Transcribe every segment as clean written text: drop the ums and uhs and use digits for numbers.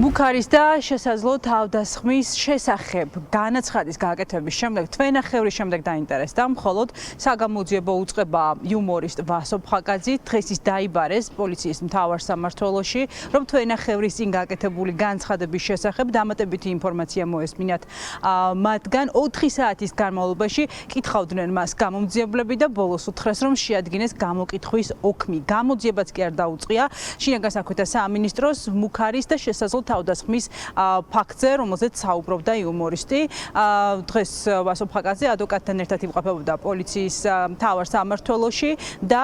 მუქარის და შესაძლო თავდასხმის შესახებ განაცხადის გაკეთების შემდეგ თვენახევრის შემდეგ დაინტერესდა მხოლოდ საგამოძიებო უწყება იუმორისტ ვასო ფხაკაძე დღეს ის დაიბარეს პოლიციის მთავარ სამმართველოში რომ თვენახევრის წინ გაკეთებული განცხადების შესახებ დამატებითი ინფორმაცია მოესმინათ მათგან 4 საათის განმავლობაში კითხავდნენ მას გამომძიებლები და ბოლოს უთხრეს რომ შეადგინეს გამოკითხვის ოქმი გამოძიებაც კი არ დაუწყია შინაგან საქმეთა სამინისტროს მუქარის და შესაძლო თავდასხმის ფაქტზე, რომელზეც საუბრობდა იუმორისტი. დღეს ვასო ფხაკაძე ადვოკატთან ერთად იმყოფებოდა პოლიციის მთავარ სამმართველოში და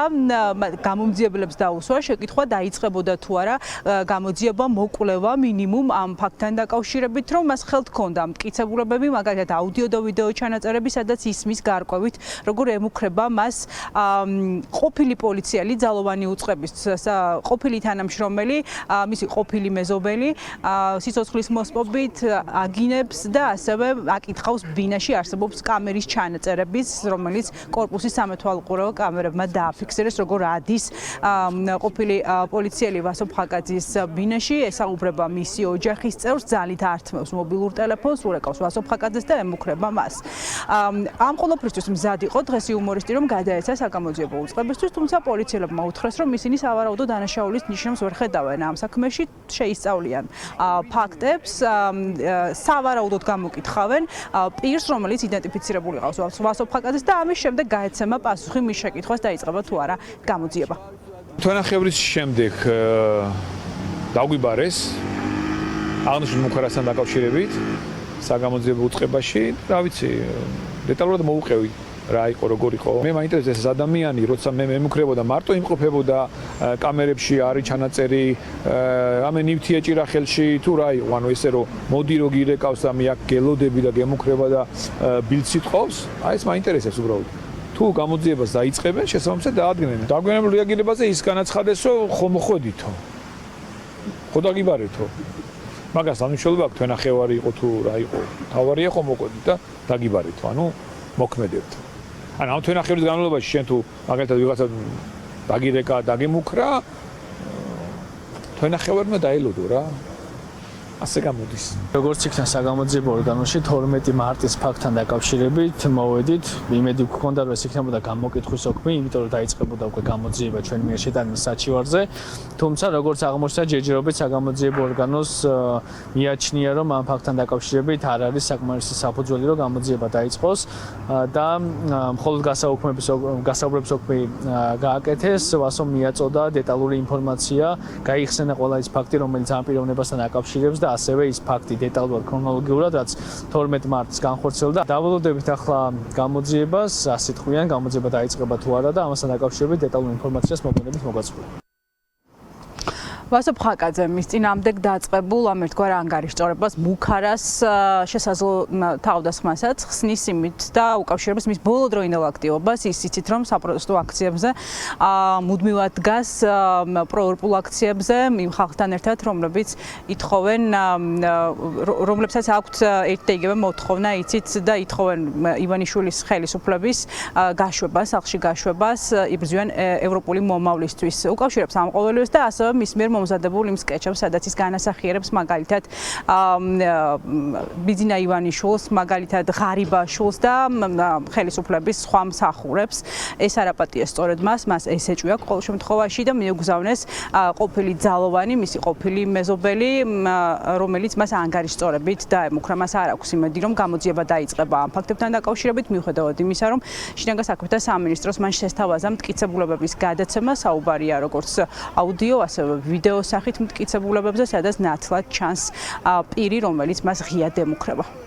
გამომძიებლებს დაუსვა შეკითხვა დაიწყებოდა თუ არა გამოძიება მოკვლევა მინიმუმ ამ ფაქტთან დაკავშირებით, რომ მას ხელთ ჰქონდა მტკიცებულებები, მაგალითად აუდიო და ვიდეო ჩანაწერები, სადაც ისმის გარკვევით, როგორ ემუქრება მას ყოფილი პოლიციელი ძალოვანი უწყების ყოფილი თანამშრომელი, მისი ყოფილი მეზობელი სიცოცხლის მოსპობით აგინებს და ასევე აკითხავს ბინაში არსებობს კამერის ჩანაწერების, რომელიც კორპუსის სამეთვალყურეო კამერებმა დააფიქსირეს, როგორ ადის ყოფილი პოლიციელი ვასო ფხაკაძის ბინაში, ესაუბრება მისი ოჯახის წევრს, ძალით ართმევს მობილურ ტელეფონს, ურეკავს ვასო ფხაკაძეს და ემუქრება მას. ამ ყოველფრისთვის მზად იყო დღეს იუმორისტი, რომ გადაეცა საგამოძიებო უწყებისთვის, თუმცა პოლიციელებმა უთხრეს, რომ ისინი სავარაუდო დანაშაულის ნიშნებს ვერ ხედავენ ამ საქმეში, შეისწავლიან ფაქტებს სავარაუდოდ გამოკითხავენ პირს, რომელიც იდენტიფიცირებული ყავს ვასო ფხაკაძეს და ამის შემდეგ გაეცემა პასუხი მის შეკითხვას დაიწყება თუ არა გამოძიება. თვენახევრის შემდეგ დაგვიბარეს აღნიშნულ მუქარასთან დაკავშირებით საგამოძიებო უწყებაში, რა ვიცი, დეტალურად მოუყევი რა იყო როგორ იყო. მე მაინტერესებს ეს ადამიანი, როცა მე მემუქრებოდა, მარტო იმყოფებოდა კამერებში არის ჩანაწერი, ამე ნივთი ეჭირა ხელში თუ რა იყო, ანუ ესე რომ მოდი რო გირეკავს და მე აქ გელოდები და გემუქრება და ბილცი თხოვს, აი ეს მაინტერესებს უბრალოდ. თუ გამოძიებას დაიწყებენ, შესაბამისად დაადგენენ. დაგვიანებულ რეაგირებაზე ის განაცხადეს, რომ ხომ მოხვედითო. ხო დაგიბარეთო. მაგას ამიშოლება აქვს თვენახევარი იყო თუ რა იყო. თავარია ხომ მოყვედით და დაგიბარეთო. ანუ მოქმედებთ. ანუ ამ თვენახევრის განმავლობაში შენ თუ მაგალითად ვიღაცა დაგირეკა, დაგემუქრა, თვენახევარმა დაელოდო რა. ასე გამოდის. როგორც იქნა საგამოძიებო ორგანოში 12 მარტის ფაქტთან დაკავშირებით მოვედით, იმედი გქონდა რომ ეს იქნებოდა გამოკითხვის ოქმი, იმიტომ რომ დაიწყებოდა უკვე გამოძიება ჩვენ მიერ შეტანის საჩივარზე. თუმცა როგორც აღმოჩნდა ჯერჯერობით საგამოძიებო ორგანოს მიაჩნია რომ ამ ფაქტთან დაკავშირებით არ არის საკმარისი საფუძველი რომ გამოძიება დაიწყოს და მხოლოდ გასაუბრების ოქმი გააკეთეს, ვასომ მიაწოდა დეტალური ინფორმაცია, გაიხსენა ყველა ის ფაქტი რომელიც ამ პიროვნებასთან აკავშირებს და ასევე ის ფაქტი დეტალურად ქრონოლოგიურად, რაც 12 მარტს განხორციელდა. დავალოდებით ახლა გამოძიებას, ასე თქვიან, გამოძიება დაიწყება თუ არა და ამასთან დაკავშირებით დეტალურ ინფორმაციას მოგვიანებით მოგვაწვია. ვასო ფხაკაძე მის წინააღმდეგ დაწყებულ ამ ერთგვარ ანგარიშწორებას მუქარას შესაძლო თავდასხმასაც ხსნის იმით და უკავშირებს მის ბოლოდროინდელ აქტივობას ის იცით რომ საპროტესტო აქციებზე მუდმივად დგას პროევროპულ აქციებზე იმ ხალხთან ერთად რომლებიც ითხოვენ რომლებსაც აქვთ ერთ და იგივე მოთხოვნა იცით და ითხოვენ ივანიშვილის ხელისუფლების გაშვებას სახლში გაშვებას იბრძვიან ევროპული მომავლისთვის უკავშირებს ამ ყოველივეს და ასევე მის მიერ მომზადებულ იმ სკეჩებს, სადაც ის განასახიერებს მაგალითად ბიძინა ივანიშვილს, მაგალითად ღარიბაშვილს და ხელისუფლების სხვა მსახურებს. ეს არაპატია სწორედ მას ეს ეჭვია ყოველ შემთხვევაში და მიუგზავნეს ყოფილი ძალოვანი, მისი ყოფილი მეზობელი, რომელიც მას ანგარიშწორებით დაემუქრა. მას არ აქვს იმედი, რომ გამოძიება დაიწყება ამ ფაქტებთან დაკავშირებით, მიუხედავად იმისა, რომ შინაგან საქმეთა სამინისტროს მან შესთავაზა მტკიცებულებების გადაცემა, საუბარია როგორც აუდიო, ასევე ვიდეო სახით მტკიცებულებებზე, სადაც ნათლად ჩანს პირი, რომელიც მას ღიად ემუქრება.